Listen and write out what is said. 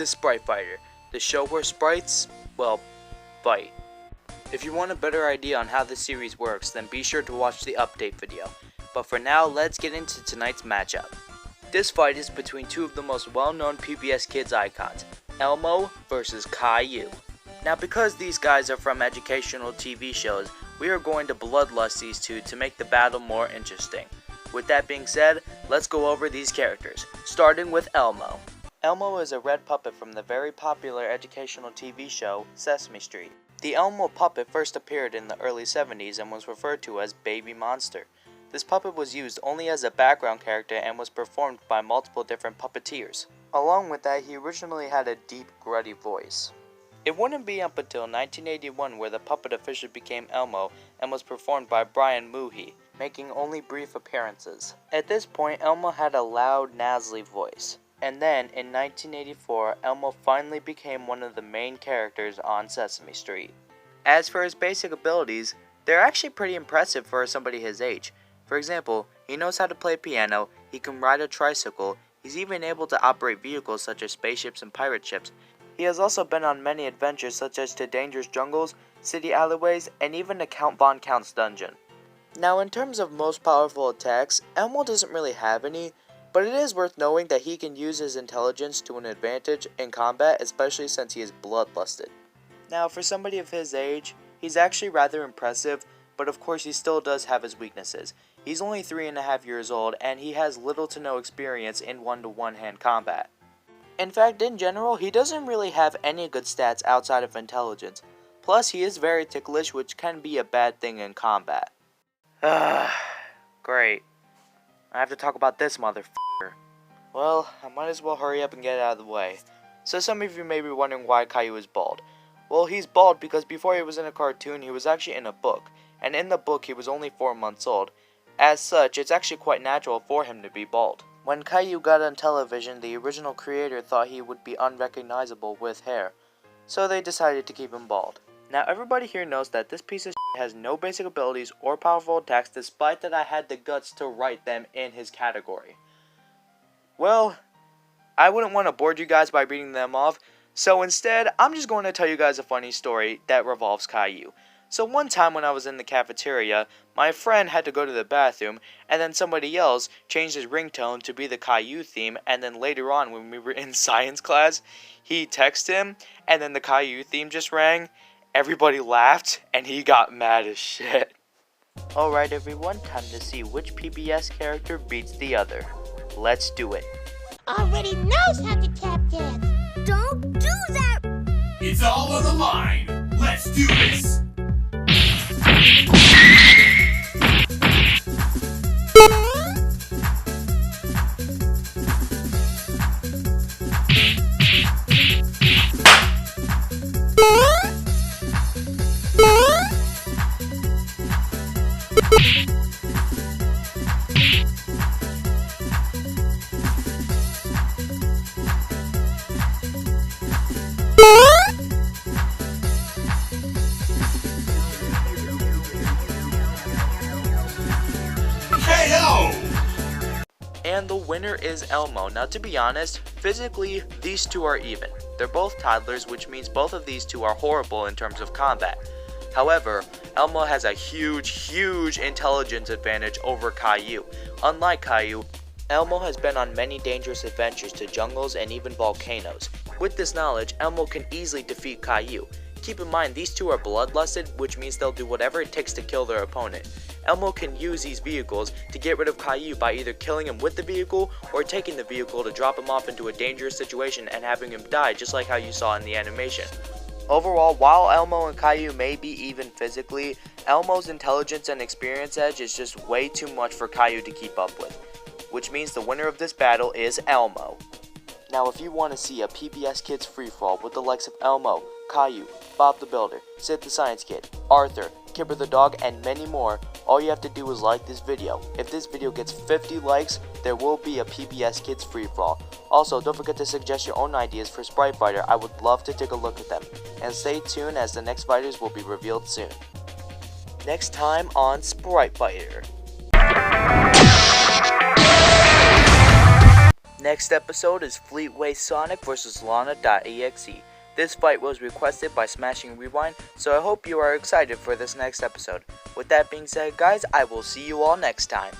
to Sprite Fighter, the show where sprites, well, fight. If you want a better idea on how this series works, then be sure to watch the update video. But for now, let's get into tonight's matchup. This fight is between two of the most well-known PBS Kids icons, Elmo versus Caillou. Now because these guys are from educational TV shows, we are going to bloodlust these two to make the battle more interesting. With that being said, let's go over these characters, starting with Elmo. Elmo is a red puppet from the very popular educational TV show, Sesame Street. The Elmo puppet first appeared in the early 70s and was referred to as Baby Monster. This puppet was used only as a background character and was performed by multiple different puppeteers. Along with that, he originally had a deep, gruddy voice. It wouldn't be up until 1981 where the puppet officially became Elmo and was performed by Brian Moohey, making only brief appearances. At this point, Elmo had a loud, nasally voice. And then, in 1984, Elmo finally became one of the main characters on Sesame Street. As for his basic abilities, they're actually pretty impressive for somebody his age. For example, he knows how to play piano, he can ride a tricycle, he's even able to operate vehicles such as spaceships and pirate ships. He has also been on many adventures such as to dangerous jungles, city alleyways, and even the Count Von Count's dungeon. Now in terms of most powerful attacks, Elmo doesn't really have any, but it is worth knowing that he can use his intelligence to an advantage in combat, especially since he is bloodlusted. Now for somebody of his age, he's actually rather impressive, but of course he still does have his weaknesses. He's only 3.5 years old and he has little to no experience in one-to-one hand combat. In fact, in general, he doesn't really have any good stats outside of intelligence. Plus, he is very ticklish, which can be a bad thing in combat. Great. I have to talk about this motherfucker. Well, I might as well hurry up and get it out of the way. So some of you may be wondering why Caillou is bald. Well, he's bald because before he was in a cartoon, he was actually in a book. And in the book, he was only 4 months old. As such, it's actually quite natural for him to be bald. When Caillou got on television, the original creator thought he would be unrecognizable with hair. So they decided to keep him bald. Now everybody here knows that this piece of shit has no basic abilities or powerful attacks despite that I had the guts to write them in his category. Well, I wouldn't want to bore you guys by reading them off, so instead I'm just going to tell you guys a funny story that revolves Caillou. So one time when I was in the cafeteria, my friend had to go to the bathroom, and then somebody else changed his ringtone to be the Caillou theme, and then later on when we were in science class, he texted him, and then the Caillou theme just rang. Everybody laughed, and he got mad as shit. Alright everyone, time to see which PBS character beats the other. Let's do it. Already knows how to tap dance. Don't do that! It's all on the line. Let's do this. And the winner is Elmo. Now to be honest, physically these two are even. They're both toddlers, which means both of these two are horrible in terms of combat. However, Elmo has a huge intelligence advantage over Caillou. Unlike Caillou, Elmo has been on many dangerous adventures to jungles and even volcanoes. With this knowledge, Elmo can easily defeat Caillou. Keep in mind, these two are bloodlusted, which means they'll do whatever it takes to kill their opponent. Elmo can use these vehicles to get rid of Caillou by either killing him with the vehicle or taking the vehicle to drop him off into a dangerous situation and having him die, just like how you saw in the animation. Overall, while Elmo and Caillou may be even physically, Elmo's intelligence and experience edge is just way too much for Caillou to keep up with, which means the winner of this battle is Elmo. Now if you want to see a PBS Kids free-for-all with the likes of Elmo, Caillou, Bob the Builder, Sid the Science Kid, Arthur, Kipper the Dog, and many more, all you have to do is like this video. If this video gets 50 likes, there will be a PBS Kids free-for-all. Also, don't forget to suggest your own ideas for Sprite Fighter. I would love to take a look at them. And stay tuned as the next fighters will be revealed soon. Next time on Sprite Fighter. next episode is Fleetway Sonic vs Lana.exe. This fight was requested by Smashing Rewind, so I hope you are excited for this next episode. With that being said, guys, I will see you all next time.